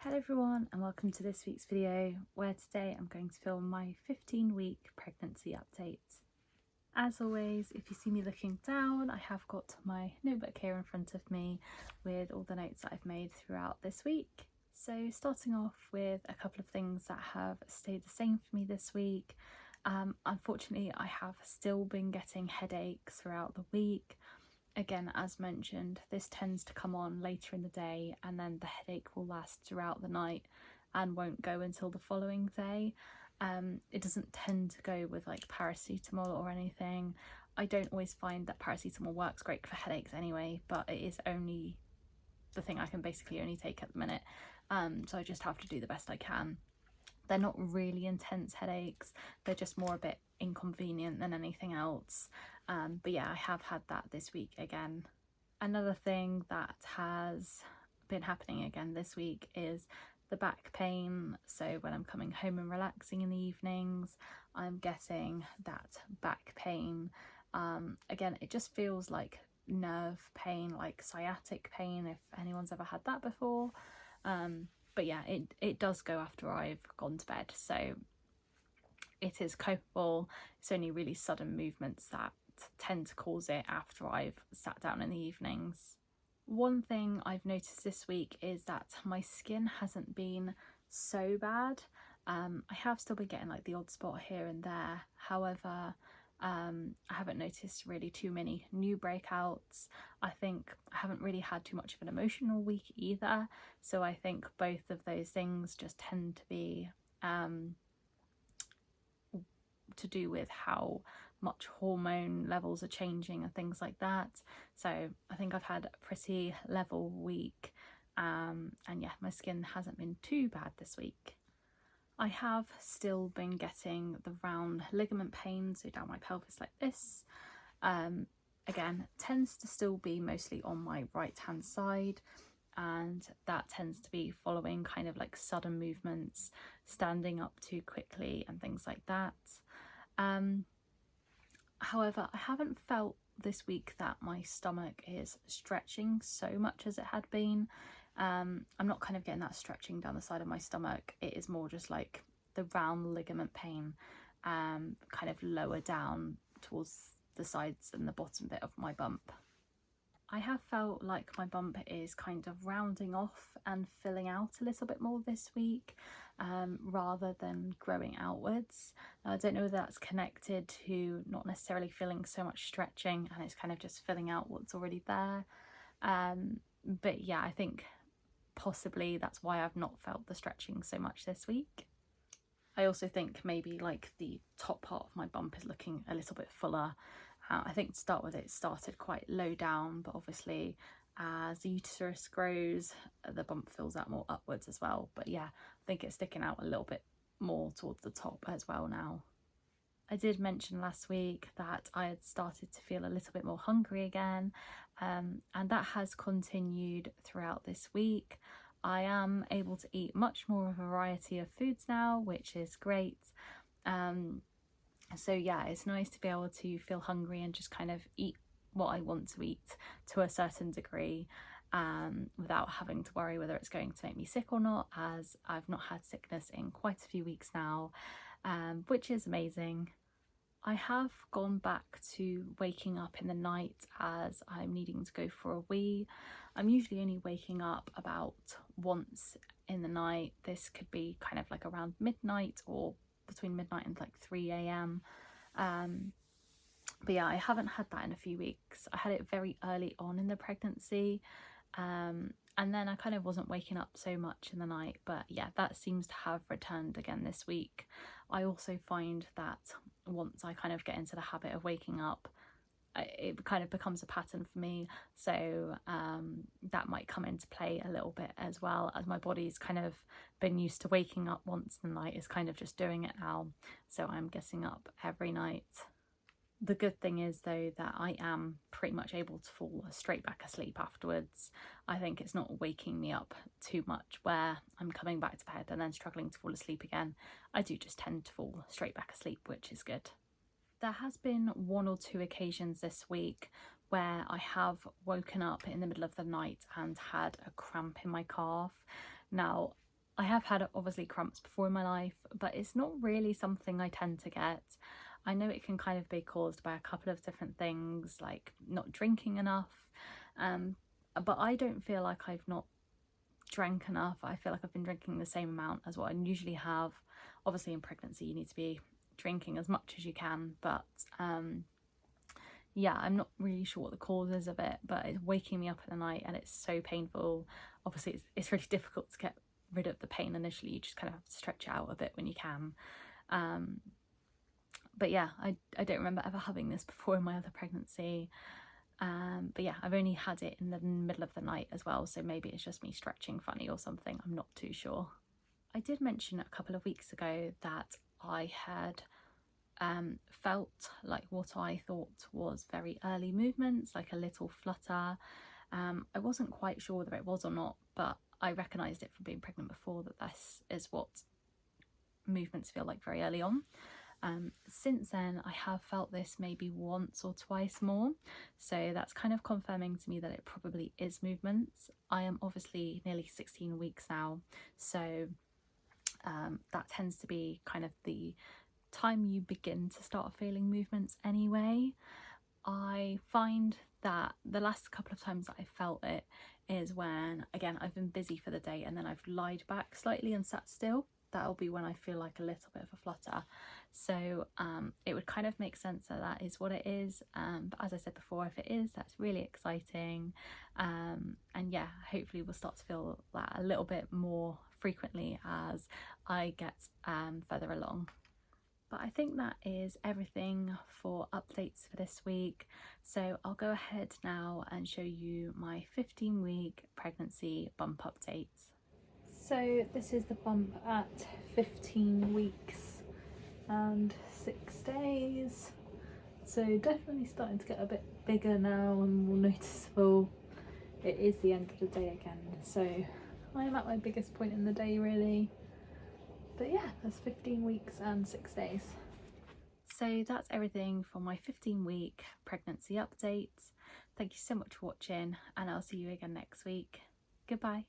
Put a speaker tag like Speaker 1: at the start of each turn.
Speaker 1: Hello everyone and welcome to this week's video where today I'm going to film my 15-week pregnancy update. As always, if you see me looking down, I have got my notebook here in front of me with all the notes that I've made throughout this week. So starting off with a couple of things that have stayed the same for me this week. Unfortunately, I have still been getting headaches throughout the week. Again, as mentioned, this tends to come on later in the day and then the headache will last throughout the night and won't go until the following day. It doesn't tend to go with like paracetamol or anything. I don't always find that paracetamol works great for headaches anyway, but it is only the thing I can basically only take at the minute. So I just have to do the best I can. They're not really intense headaches, they're just more a bit inconvenient than anything else. But yeah, I have had that this week again. Another thing that has been happening again this week is the back pain. So when I'm coming home and relaxing in the evenings, I'm getting that back pain. Again, it just feels like nerve pain, like sciatic pain, if anyone's ever had that before. But yeah, it does go after I've gone to bed, so it is copable. It's only really sudden movements that tend to cause it after I've sat down in the evenings. One thing I've noticed this week is that my skin hasn't been so bad. I have still been getting like the odd spot here and there. However, I haven't noticed really too many new breakouts. I think I haven't really had too much of an emotional week either. So I think both of those things just tend to be to do with how much hormone levels are changing and things like that. So I think I've had a pretty level week, and yeah, my skin hasn't been too bad this week. I have still been getting the round ligament pain, so down my pelvis like this. Again, tends to still be mostly on my right hand side, and that tends to be following kind of like sudden movements, standing up too quickly and things like that. However, I haven't felt this week that my stomach is stretching so much as it had been. I'm not kind of getting that stretching down the side of my stomach. It is more just like the round ligament pain, kind of lower down towards the sides and the bottom bit of my bump. I have felt like my bump is kind of rounding off and filling out a little bit more this week, rather than growing outwards. Now, I don't know whether that's connected to not necessarily feeling so much stretching and it's kind of just filling out what's already there. But yeah, I think possibly that's why I've not felt the stretching so much this week. I also think maybe like the top part of my bump is looking a little bit fuller. I think to start with, it started quite low down, but obviously as the uterus grows, the bump fills out more upwards as well. But yeah, I think it's sticking out a little bit more towards the top as well now. I did mention last week that I had started to feel a little bit more hungry again, and that has continued throughout this week. I am able to eat much more of a variety of foods now, which is great. So yeah, it's nice to be able to feel hungry and just kind of eat what I want to eat to a certain degree, without having to worry whether it's going to make me sick or not, as I've not had sickness in quite a few weeks now, which is amazing. I have gone back to waking up in the night as I'm needing to go for a wee. I'm usually only waking up about once in the night. This could be kind of like around midnight or between midnight and like 3 a.m. But yeah, I haven't had that in a few weeks. I had it very early on in the pregnancy, and then I kind of wasn't waking up so much in the night. But yeah, that seems to have returned again this week. I also find that once I kind of get into the habit of waking up, it kind of becomes a pattern for me. So that might come into play a little bit as well, as my body's kind of been used to waking up once in the night, is kind of just doing it now. So I'm getting up every night. The good thing is though that I am pretty much able to fall straight back asleep afterwards. I think it's not waking me up too much where I'm coming back to bed and then struggling to fall asleep again. I do just tend to fall straight back asleep, which is good. There has been one or two occasions this week where I have woken up in the middle of the night and had a cramp in my calf. Now, I have had obviously cramps before in my life, but it's not really something I tend to get. I know it can kind of be caused by a couple of different things, like not drinking enough, um, but I don't feel like I've not drank enough. I feel like I've been drinking the same amount as what I usually have. Obviously in pregnancy you need to be drinking as much as you can, but yeah, I'm not really sure what the cause is of it, but it's waking me up in the night and it's so painful. Obviously it's really difficult to get rid of the pain initially. You just kind of have to stretch it out a bit when you can. But yeah, I don't remember ever having this before in my other pregnancy. But yeah, I've only had it in the middle of the night as well, so maybe it's just me stretching funny or something. I'm not too sure. I did mention a couple of weeks ago that I had felt like what I thought was very early movements, like a little flutter. I wasn't quite sure whether it was or not, but I recognised it from being pregnant before that this is what movements feel like very early on. Since then I have felt this maybe once or twice more, so that's kind of confirming to me that it probably is movements. I am obviously nearly 16 weeks now, so that tends to be kind of the time you begin to start feeling movements anyway. I find that the last couple of times that I felt it is when, again, I've been busy for the day and then I've lied back slightly and sat still. That'll be when I feel like a little bit of a flutter. So it would kind of make sense that that is what it is. But as I said before, if it is, that's really exciting. And yeah, hopefully we'll start to feel that a little bit more frequently as I get further along. But I think that is everything for updates for this week. So I'll go ahead now and show you my 15-week pregnancy bump updates. So this is the bump at 15 weeks and 6 days. So definitely starting to get a bit bigger now and more noticeable. It is the end of the day again, so I'm at my biggest point in the day really. But yeah, that's 15 weeks and 6 days. So that's everything for my 15-week pregnancy update. Thank you so much for watching, and I'll see you again next week. Goodbye.